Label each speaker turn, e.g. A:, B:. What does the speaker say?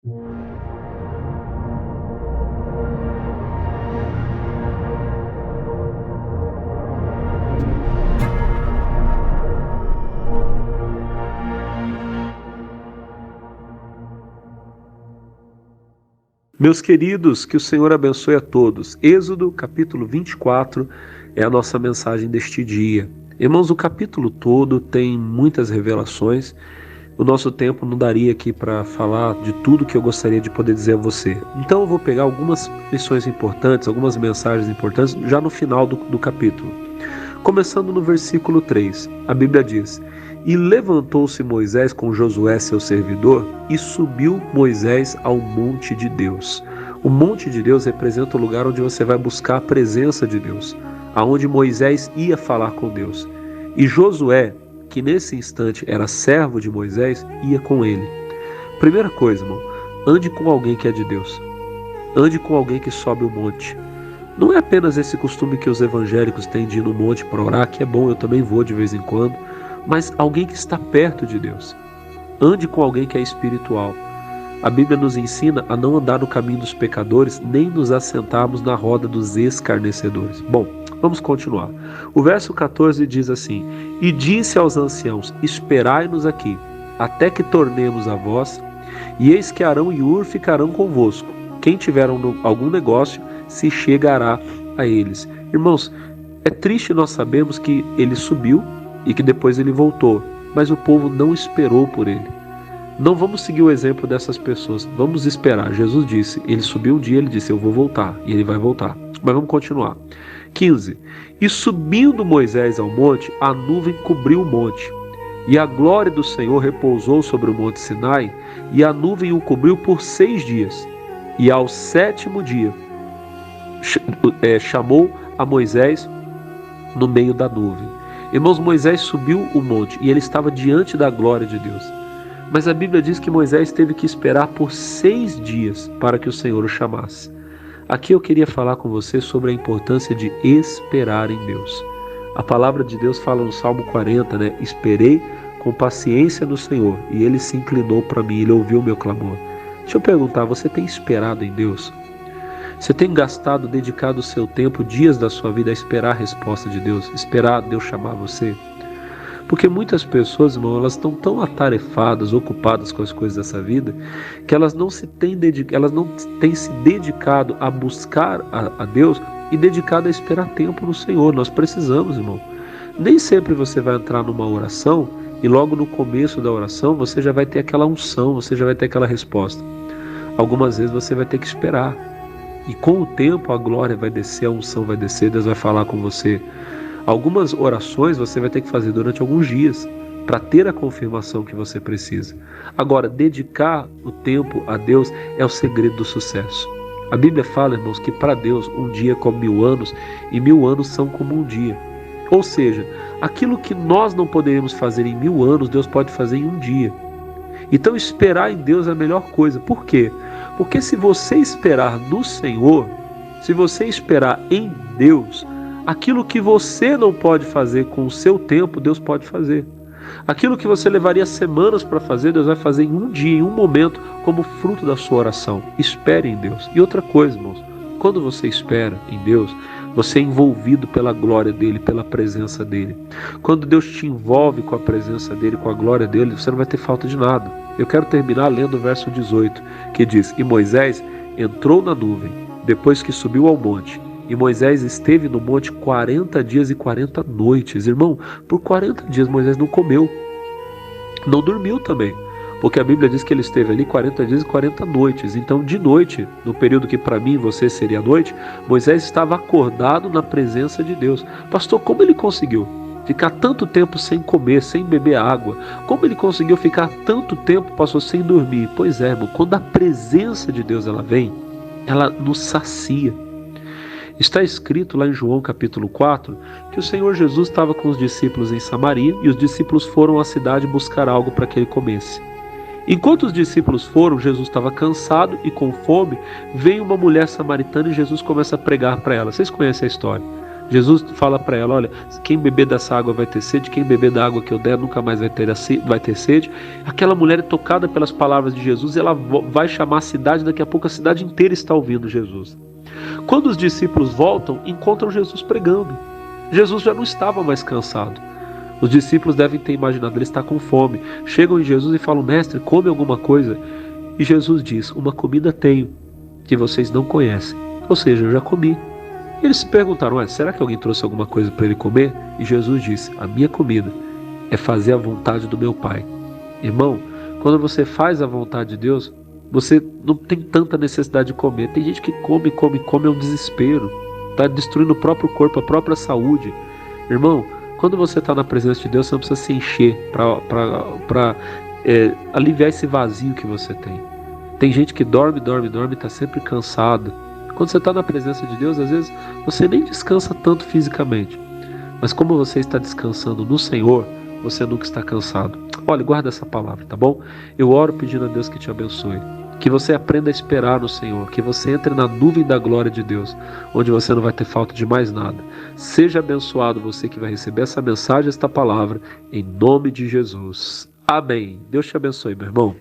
A: Meus queridos, que o Senhor abençoe a todos. Êxodo, capítulo 24, é a nossa mensagem deste dia. Irmãos, o capítulo todo tem muitas revelações. O nosso tempo não daria aqui para falar de tudo que eu gostaria de poder dizer a você. Então eu vou pegar algumas lições importantes, algumas mensagens importantes, já no final do capítulo. Começando no versículo 3, a Bíblia diz: E levantou-se Moisés com Josué, seu servidor, e subiu Moisés ao monte de Deus. O monte de Deus representa o lugar onde você vai buscar a presença de Deus, aonde Moisés ia falar com Deus. E Josué, que nesse instante era servo de Moisés, ia com ele. Primeira coisa, irmão, ande com alguém que é de Deus. Ande com alguém que sobe o monte. Não é apenas esse costume que os evangélicos têm de ir no monte para orar, que é bom, eu também vou de vez em quando, mas alguém que está perto de Deus. Ande com alguém que é espiritual. A Bíblia nos ensina a não andar no caminho dos pecadores, nem nos assentarmos na roda dos escarnecedores. Bom, vamos continuar. O verso 14 diz assim: E disse aos anciãos: Esperai-nos aqui, até que tornemos a vós, e eis que Arão e Ur ficarão convosco. Quem tiver algum negócio, se chegará a eles. Irmãos, é triste nós sabemos que ele subiu e que depois ele voltou, mas o povo não esperou por ele. Não vamos seguir o exemplo dessas pessoas, vamos esperar. Jesus disse, ele subiu um dia, ele disse, eu vou voltar, e ele vai voltar. Mas vamos continuar. 15. E subindo Moisés ao monte, a nuvem cobriu o monte, e a glória do Senhor repousou sobre o monte Sinai, e a nuvem o cobriu por 6 dias. E ao 7º dia, chamou a Moisés no meio da nuvem. Irmãos, Moisés subiu o monte e ele estava diante da glória de Deus. Mas a Bíblia diz que Moisés teve que esperar por 6 dias para que o Senhor o chamasse. Aqui eu queria falar com você sobre a importância de esperar em Deus. A palavra de Deus fala no Salmo 40, né? Esperei com paciência no Senhor e ele se inclinou para mim, ele ouviu o meu clamor. Deixa eu perguntar, você tem esperado em Deus? Você tem gastado, dedicado o seu tempo, dias da sua vida a esperar a resposta de Deus, esperar Deus chamar você? Porque muitas pessoas, irmão, elas estão tão atarefadas, ocupadas com as coisas dessa vida, que elas não têm se dedicado a buscar a Deus e dedicado a esperar tempo no Senhor. Nós precisamos, irmão. Nem sempre você vai entrar numa oração e logo no começo da oração você já vai ter aquela unção, você já vai ter aquela resposta. Algumas vezes você vai ter que esperar. E com o tempo a glória vai descer, a unção vai descer, Deus vai falar com você. Algumas orações você vai ter que fazer durante alguns dias para ter a confirmação que você precisa. Agora, dedicar o tempo a Deus é o segredo do sucesso. A Bíblia fala, irmãos, que para Deus um dia é como 1000 anos e 1000 anos são como um dia. Ou seja, aquilo que nós não poderíamos fazer em 1000 anos, Deus pode fazer em um dia. Então esperar em Deus é a melhor coisa. Por quê? Porque se você esperar no Senhor, se você esperar em Deus, aquilo que você não pode fazer com o seu tempo, Deus pode fazer. Aquilo que você levaria semanas para fazer, Deus vai fazer em um dia, em um momento, como fruto da sua oração. Espere em Deus. E outra coisa, irmãos, quando você espera em Deus, você é envolvido pela glória dEle, pela presença dEle. Quando Deus te envolve com a presença dEle, com a glória dEle, você não vai ter falta de nada. Eu quero terminar lendo o verso 18, que diz: E Moisés entrou na nuvem, depois que subiu ao monte. E Moisés esteve no monte 40 dias e 40 noites. Irmão, por 40 dias Moisés não comeu, não dormiu também. Porque a Bíblia diz que ele esteve ali 40 dias e 40 noites. Então, de noite, no período que para mim e você seria noite, Moisés estava acordado na presença de Deus. Pastor, como ele conseguiu ficar tanto tempo sem comer, sem beber água? Como ele conseguiu ficar tanto tempo, pastor, sem dormir? Pois é, irmão, quando a presença de Deus ela vem, ela nos sacia. Está escrito lá em João capítulo 4 que o Senhor Jesus estava com os discípulos em Samaria e os discípulos foram à cidade buscar algo para que ele comesse. Enquanto os discípulos foram, Jesus estava cansado e com fome. Veio uma mulher samaritana e Jesus começa a pregar para ela. Vocês conhecem a história? Jesus fala para ela, olha, quem beber dessa água vai ter sede, quem beber da água que eu der nunca mais vai ter sede. Aquela mulher é tocada pelas palavras de Jesus, ela vai chamar a cidade, daqui a pouco a cidade inteira está ouvindo Jesus. Quando os discípulos voltam, encontram Jesus pregando. Jesus já não estava mais cansado. Os discípulos devem ter imaginado, ele está com fome. Chegam em Jesus e falam, mestre, come alguma coisa. E Jesus diz, uma comida tenho, que vocês não conhecem. Ou seja, eu já comi. E eles se perguntaram, será que alguém trouxe alguma coisa para ele comer? E Jesus disse, a minha comida é fazer a vontade do meu Pai. Irmão, quando você faz a vontade de Deus, você não tem tanta necessidade de comer. Tem gente que come, é um desespero. Está destruindo o próprio corpo, a própria saúde. Irmão, quando você está na presença de Deus, você não precisa se encher para aliviar esse vazio que você tem. Tem gente que dorme e está sempre cansado. Quando você está na presença de Deus, às vezes você nem descansa tanto fisicamente. Mas como você está descansando no Senhor, você nunca está cansado. Olha, guarda essa palavra, tá bom? Eu oro pedindo a Deus que te abençoe. Que você aprenda a esperar no Senhor, que você entre na nuvem da glória de Deus, onde você não vai ter falta de mais nada. Seja abençoado você que vai receber essa mensagem, esta palavra, em nome de Jesus. Amém. Deus te abençoe, meu irmão.